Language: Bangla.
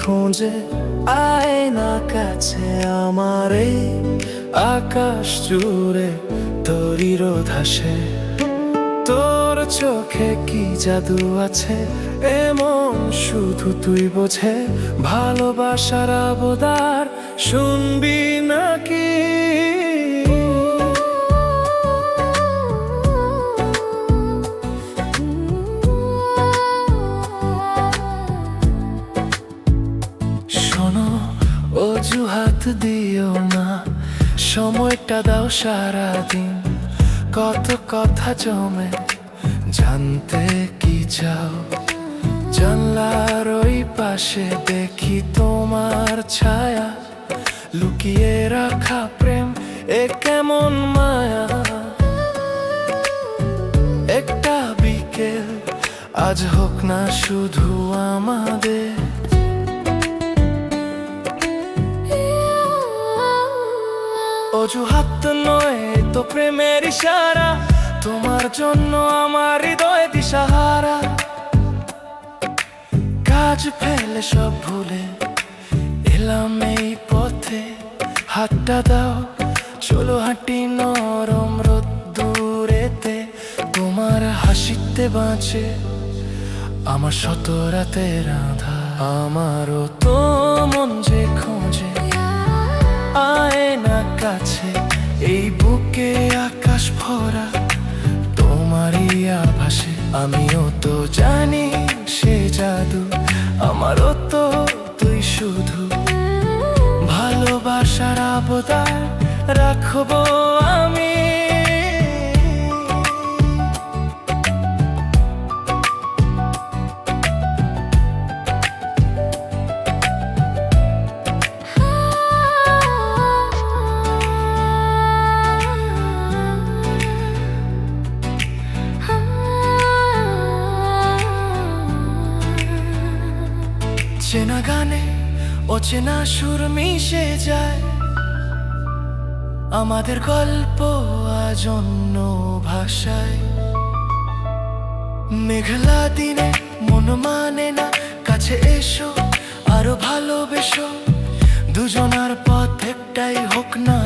খোঁজে, আয় না কাছে আমার এই আকাশ জুড়ে তোরই রোদ হাসে। তোর চোখে কি জাদু আছে এমন শুধু তুই বোঝে, ভালোবাসার আবদার শুনবি নাকি? শোনো, অজুহাত দিও না, সময়টা দাও সারাদিন। কত কথা জমে, জানতে কি চাও? জানলার ওই পাশে দেখি তোমার ছায়া, লুকিয়ে রাখা প্রেম এ কেমন মায়া। একটা বিকেল আজ হোক না শুধু আমাদের, অজুহাত নয় তো প্রেমের ইশারা, তোমার জন্য আমার হৃদয় দিশাহারা। কাজ ফেলে সব ভুলে এলাম এই পথে, হাতটা দাও চলো হাঁটি নরম রোদ্দুরেতে। তোমার হাসিতে বাঁচে আমার শত রাতের আঁধার, আমারও তো মন যে খোঁজে, আয় না কাছে এই বুকে আকাশ ভরা তোমারই আভাসে। আমিও তো জানি সে জাদু, আমারও তো তুই শুধু, ভালোবাসার আবদার রাখবো আমি। চেনা গানে অচেনা সুর মিশে যায়, আমাদের গল্প আজ অন্য ভাষায়। মেঘলা দিনে মন মানে না, কাছে এসো আরো ভালোবেসো, দুজনার পথ একটাই হোক না।